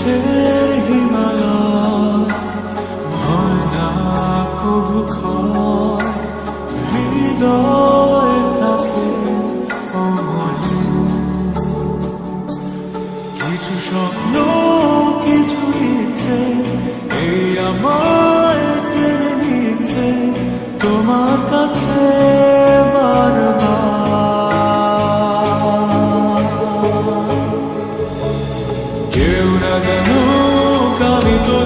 কাছের হিমালয় হয় না কবু ক্ষয়, হৃদয় থাকে অমলিন। কিছু স্বপ্ন কিছু ইচ্ছে এই আমায় টেনে নিচ্ছে তোমার কাছে বারবার। কেউ না জানুক আমি তো